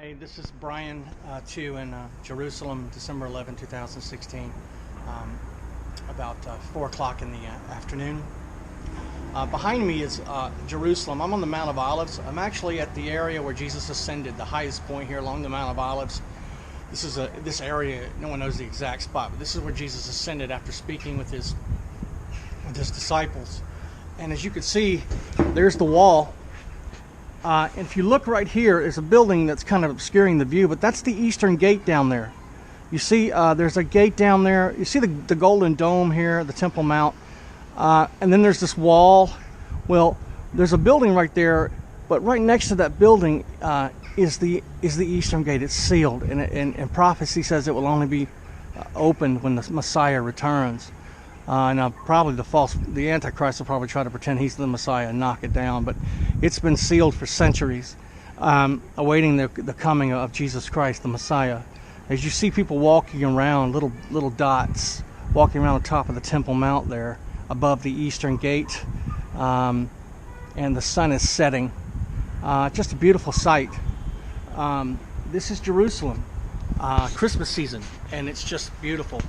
Hey, this is Brian 2 in Jerusalem, December 11, 2016, about 4 o'clock in the afternoon. Behind me is Jerusalem. I'm on the Mount of Olives. I'm actually at the area where Jesus ascended, the highest point here along the Mount of Olives. This area, no one knows the exact spot, but this is where Jesus ascended after speaking with his disciples. And as you can see, there's the wall. And if you look right here, there's a building that's kind of obscuring the view, but that's the eastern gate down there. You see there's a gate down there. You see the golden dome here, the Temple Mount. And then there's this wall. Well, there's a building right there, but right next to that building is the eastern gate. It's sealed, and prophecy says it will only be opened when the Messiah returns. Now, probably the Antichrist will probably try to pretend he's the Messiah and knock it down, but it's been sealed for centuries, awaiting the coming of Jesus Christ, the Messiah. As you see people walking around, little dots, walking around the top of the Temple Mount there, above the eastern gate, and the sun is setting. Just a beautiful sight. This is Jerusalem, Christmas season, and it's just beautiful.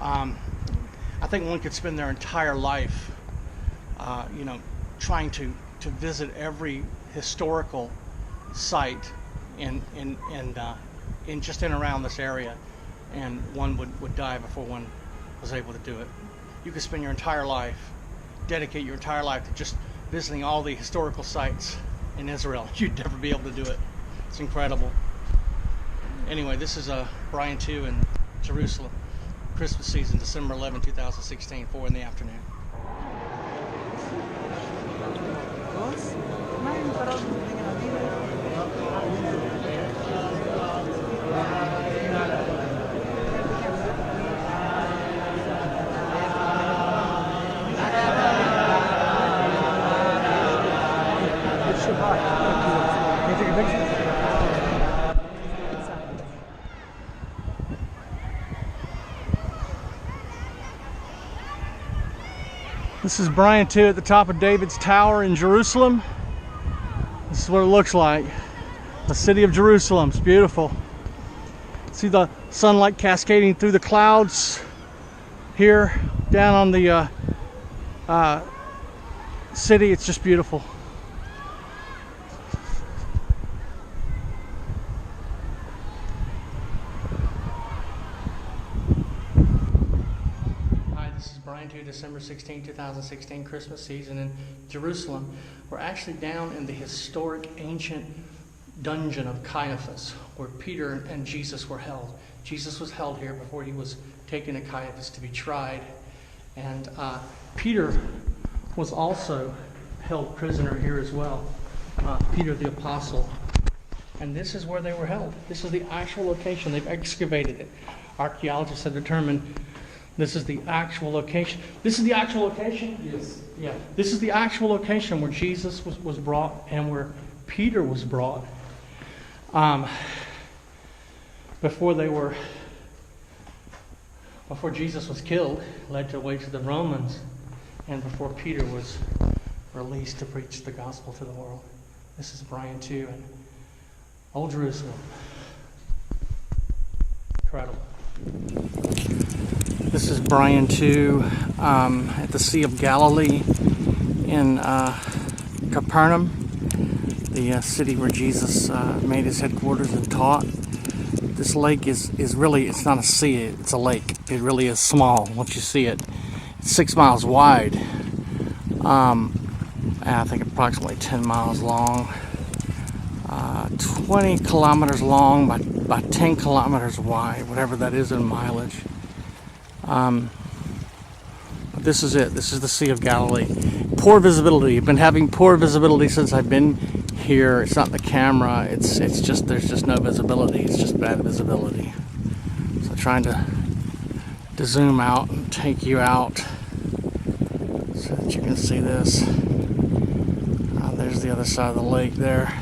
I think one could spend their entire life, trying to visit every historical site in just in and around this area, and one would die before one was able to do it. You could spend your entire life, dedicate your entire life to just visiting all the historical sites in Israel. You'd never be able to do it. It's incredible. Anyway, this is Brian 2 in Jerusalem. Christmas season, December 11, 2016, 4 in the afternoon. Can you take a picture? This is Brian 2 at the top of David's Tower in Jerusalem. This is what it looks like. The city of Jerusalem. It's beautiful. See the sunlight cascading through the clouds here down on the city. It's just beautiful. Brian 2, December 16, 2016, Christmas season in Jerusalem. We're actually down in the historic ancient dungeon of Caiaphas, where Peter and Jesus were held. Jesus was held here before he was taken to Caiaphas to be tried. And Peter was also held prisoner here as well. Peter the apostle. And this is where they were held. This is the actual location. They've excavated it. Archaeologists have determined this is the actual location. This is the actual location? Yes. Yeah. This is the actual location where Jesus was brought and where Peter was brought. Before Jesus was killed, led away to the Romans, and before Peter was released to preach the gospel to the world. This is Brian 2 in Old Jerusalem. Incredible. This is Brian 2 at the Sea of Galilee in Capernaum, the city where Jesus made his headquarters and taught. This lake is really, it's not a sea, it's a lake. It really is small once you see it. It's 6 miles wide, and I think approximately 10 miles long, 20 kilometers long by 10 kilometers wide, whatever that is in mileage. But this is it. This is the Sea of Galilee. Poor visibility. I've been having poor visibility since I've been here. It's not the camera. It's just, there's just no visibility. It's just bad visibility. So trying to zoom out and take you out so that you can see this. There's the other side of the lake there.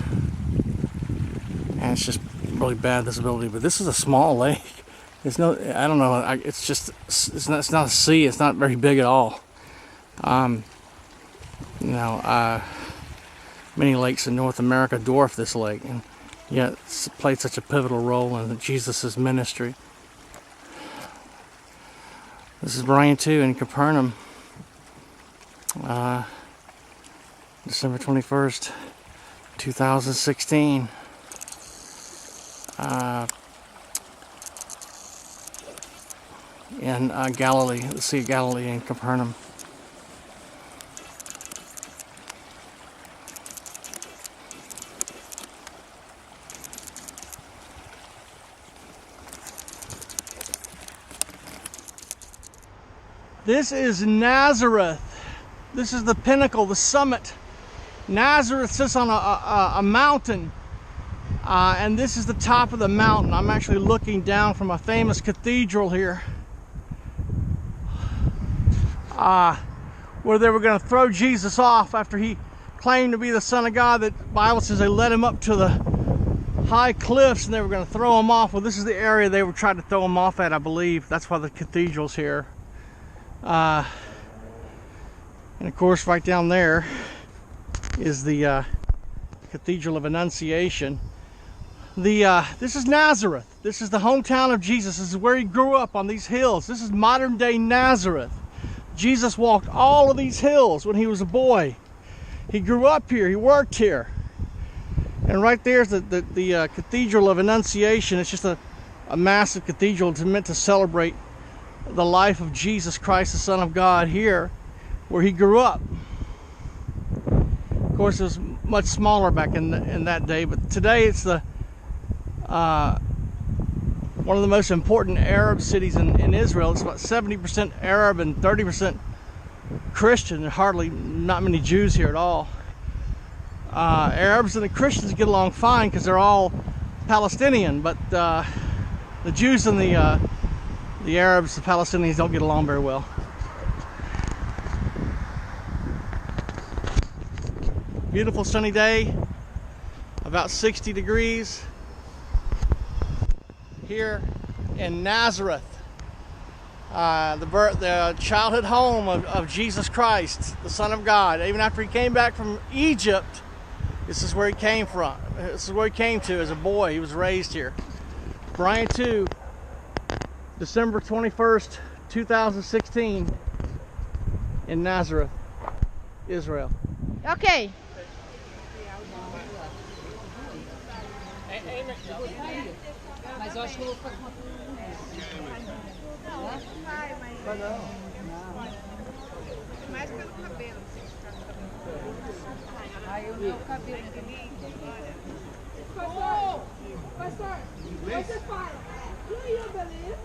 And it's just really bad visibility. But this is a small lake. It's no, I don't know. It's just, it's not a sea. It's not very big at all. Many lakes in North America dwarf this lake, and yet played such a pivotal role in Jesus' ministry. This is Brian 2 in Capernaum, December 21st, 2016. In Galilee, the Sea of Galilee in Capernaum. This is Nazareth. This is the pinnacle, the summit. Nazareth sits on a mountain, and this is the top of the mountain. I'm actually looking down from a famous cathedral here, where they were going to throw Jesus off after he claimed to be the Son of God. The Bible says they led him up to the high cliffs and they were going to throw him off. Well, this is the area they were trying to throw him off at, I believe. That's why the cathedral's here. And of course, right down there is the Cathedral of Annunciation. This is Nazareth. This is the hometown of Jesus. This is where he grew up, on these hills. This is modern day Nazareth. Jesus walked all of these hills when he was a boy. He grew up here. He worked here. And right there's the Cathedral of Annunciation. It's just a massive cathedral. It's meant to celebrate the life of Jesus Christ, the Son of God, here where he grew up. Of course, it was much smaller back in that day, but today it's the one of the most important Arab cities in Israel. It's about 70% Arab and 30% Christian. Hardly, not many Jews here at all. Arabs and the Christians get along fine because they're all Palestinian, but the Jews and the Arabs, the Palestinians, don't get along very well. Beautiful sunny day, about 60 degrees here in Nazareth, the childhood home of Jesus Christ, the Son of God. Even after he came back from Egypt, this is where he came from. This is where he came to as a boy. He was raised here. Brian 2, December 21st, 2016, in Nazareth, Israel. Okay. Mas eu acho que eu vou ficar com uma Não. Mais pelo cabelo. Aí o meu cabelo. Pastor, você fala. E aí, beleza?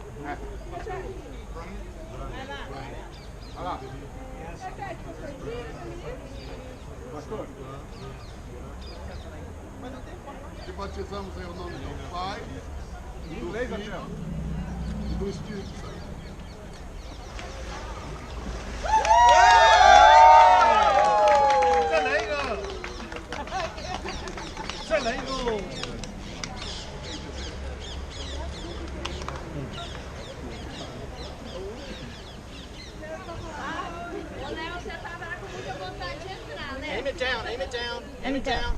Vai lá. Repete, pastor. Pastor, te batizamos em nome do Pai, do Filho e do Espírito Santo. Aim it down, aim it down, aim it down.